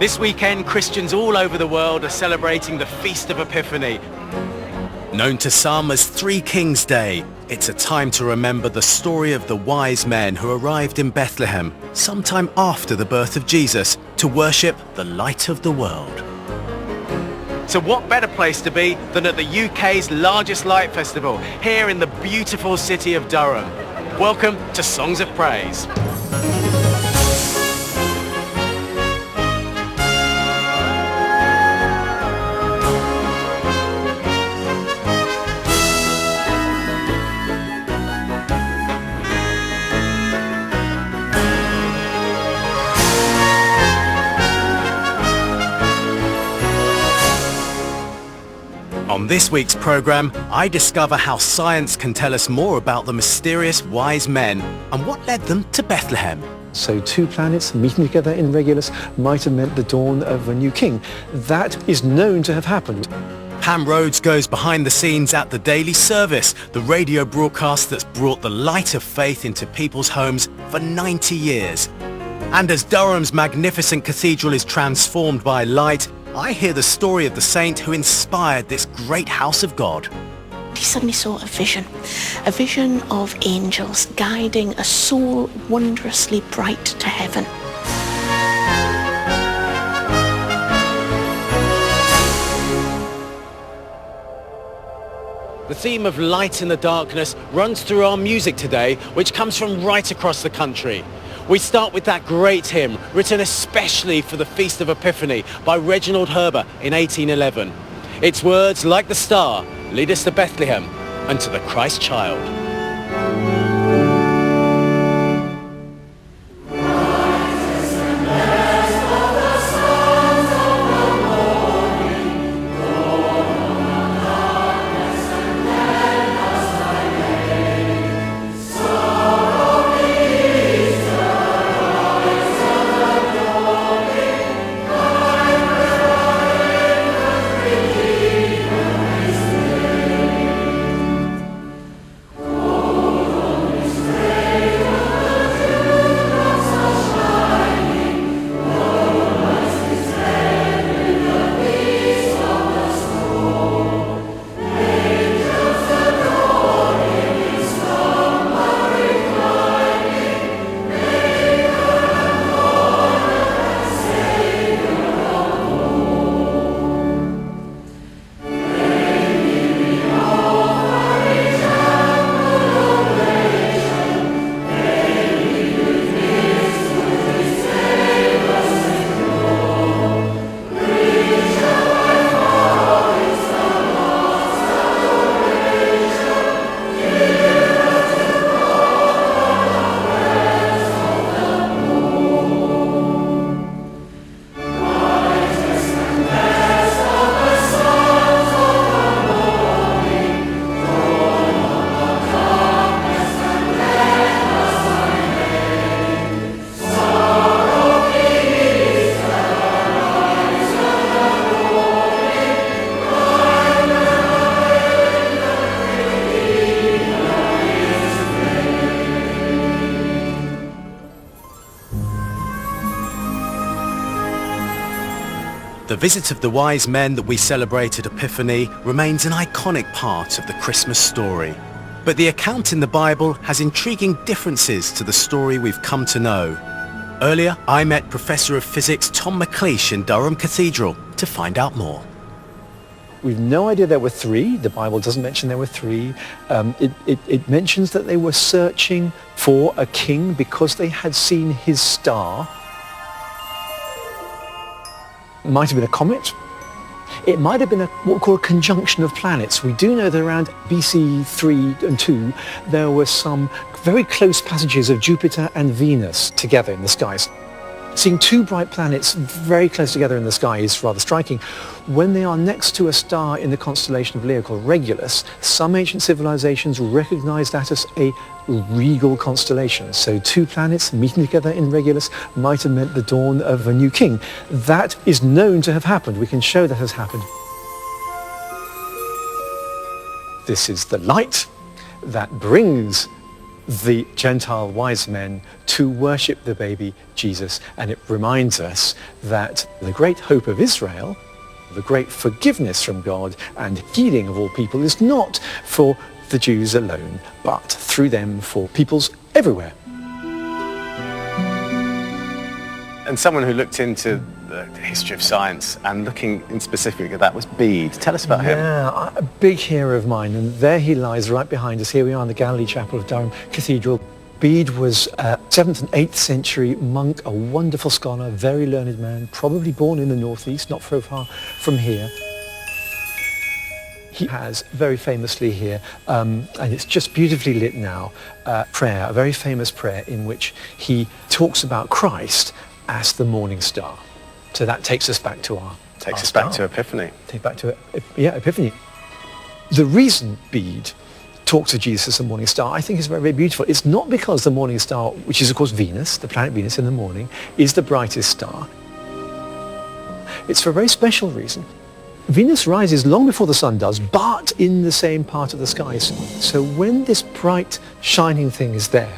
This weekend, Christians all over the world are celebrating the Feast of Epiphany. Known to some as Three Kings Day, it's a time to remember the story of the wise men who arrived in Bethlehem sometime after the birth of Jesus to worship the light of the world. So what better place to be than at the UK's largest light festival, here in the beautiful city of Durham. Welcome to Songs of Praise. On this week's programme, I discover how science can tell us more about the mysterious wise men and what led them to Bethlehem. So two planets meeting together in Regulus might have meant the dawn of a new king. That is known to have happened. Pam Rhodes goes behind the scenes at the daily service, the radio broadcast that's brought the light of faith into people's homes for 90 years. And as Durham's magnificent cathedral is transformed by light, I hear the story of the saint who inspired this great house of God. He suddenly saw a vision of angels guiding a soul wondrously bright to heaven. The theme of light in the darkness runs through our music today, which comes from right across the country. We start with that great hymn, written especially for the Feast of Epiphany by Reginald Herber in 1811. Its words, like the star, lead us to Bethlehem and to the Christ child. The visit of the wise men that we celebrate at Epiphany remains an iconic part of the Christmas story. But the account in the Bible has intriguing differences to the story we've come to know. Earlier, I met Professor of Physics Tom McLeish in Durham Cathedral to find out more. We've no idea there were three. The Bible doesn't mention there were three. It mentions that they were searching for a king because they had seen his star. Might have been a comet. It might have been what we call a conjunction of planets. We do know that around BC 3 and 2, there were some very close passages of Jupiter and Venus together in the skies. Seeing two bright planets very close together in the sky is rather striking. When they are next to a star in the constellation of Leo called Regulus, some ancient civilizations recognize that as a regal constellation. So two planets meeting together in Regulus might have meant the dawn of a new king. That is known to have happened. We can show that has happened. This is the light that brings the Gentile wise men to worship the baby Jesus. And it reminds us that the great hope of Israel, the great forgiveness from God and healing of all people, is not for the Jews alone, but through them for peoples everywhere. And someone who looked into the history of science and looking in specific at that was Bede. Tell us about him. Yeah, a big hero of mine, and there he lies right behind us. Here we are in the Galilee Chapel of Durham Cathedral. Bede was a 7th and 8th century monk, a wonderful scholar, very learned man, probably born in the northeast, not so far from here. He has very famously here, and it's just beautifully lit now, prayer, a very famous prayer in which he talks about Christ as the morning star. So that takes us back to our Back to Epiphany. Epiphany. The reason Bede talks of Jesus as the morning star, I think, is very, very beautiful. It's not because the morning star, which is of course Venus, the planet Venus in the morning, is the brightest star. It's for a very special reason. Venus rises long before the sun does, but in the same part of the sky. So when this bright, shining thing is there,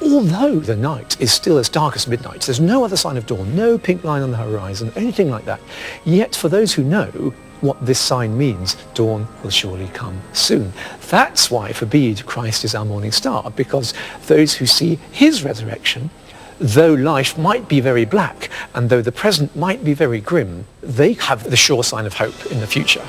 although the night is still as dark as midnight, there's no other sign of dawn, no pink line on the horizon, anything like that. Yet for those who know what this sign means, dawn will surely come soon. That's why for Bede, Christ is our morning star, because those who see his resurrection, though life might be very black and though the present might be very grim, they have the sure sign of hope in the future.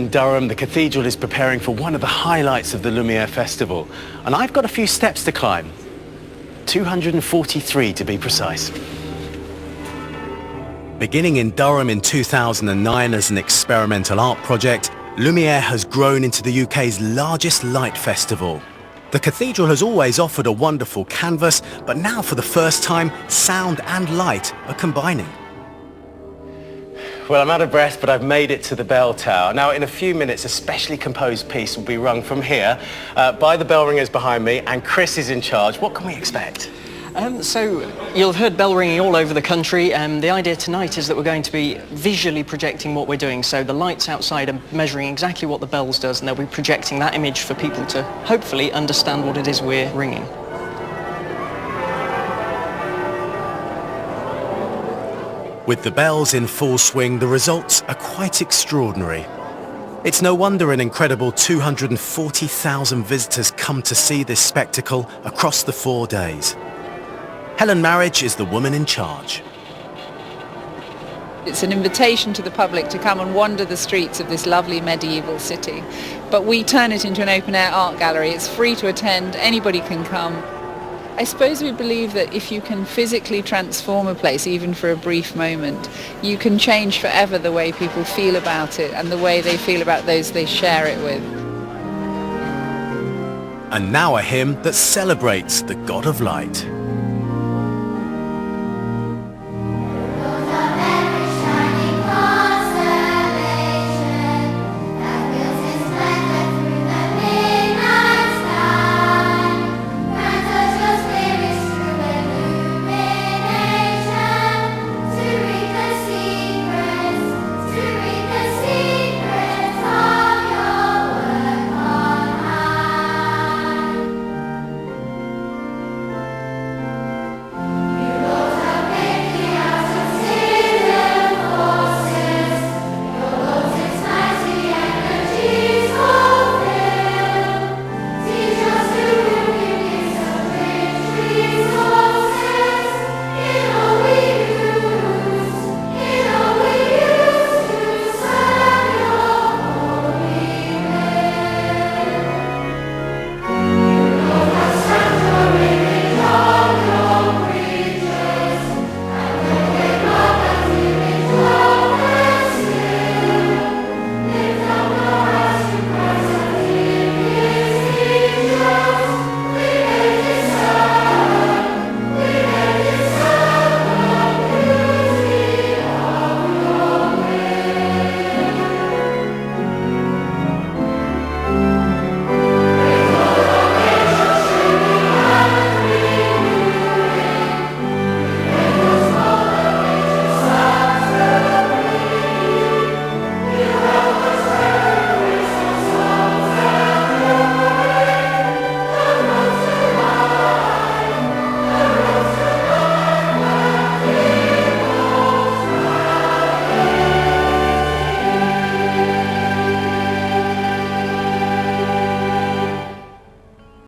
in Durham, the cathedral is preparing for one of the highlights of the Lumiere Festival. And I've got a few steps to climb. 243 to be precise. Beginning in Durham in 2009 as an experimental art project, Lumiere has grown into the UK's largest light festival. The cathedral has always offered a wonderful canvas, but now for the first time, sound and light are combining. Well, I'm out of breath, but I've made it to the bell tower. Now, in a few minutes, a specially composed piece will be rung from here by the bell ringers behind me, and Chris is in charge. What can we expect? So you'll have heard bell ringing all over the country. The idea tonight is that we're going to be visually projecting what we're doing. So the lights outside are measuring exactly what the bells does, and they'll be projecting that image for people to hopefully understand what it is we're ringing. With the bells in full swing, the results are quite extraordinary. It's no wonder an incredible 240,000 visitors come to see this spectacle across the 4 days. Helen Marriage is the woman in charge. It's an invitation to the public to come and wander the streets of this lovely medieval city. But we turn it into an open-air art gallery. It's free to attend, anybody can come. I suppose we believe that if you can physically transform a place, even for a brief moment, you can change forever the way people feel about it and the way they feel about those they share it with. And now a hymn that celebrates the God of Light.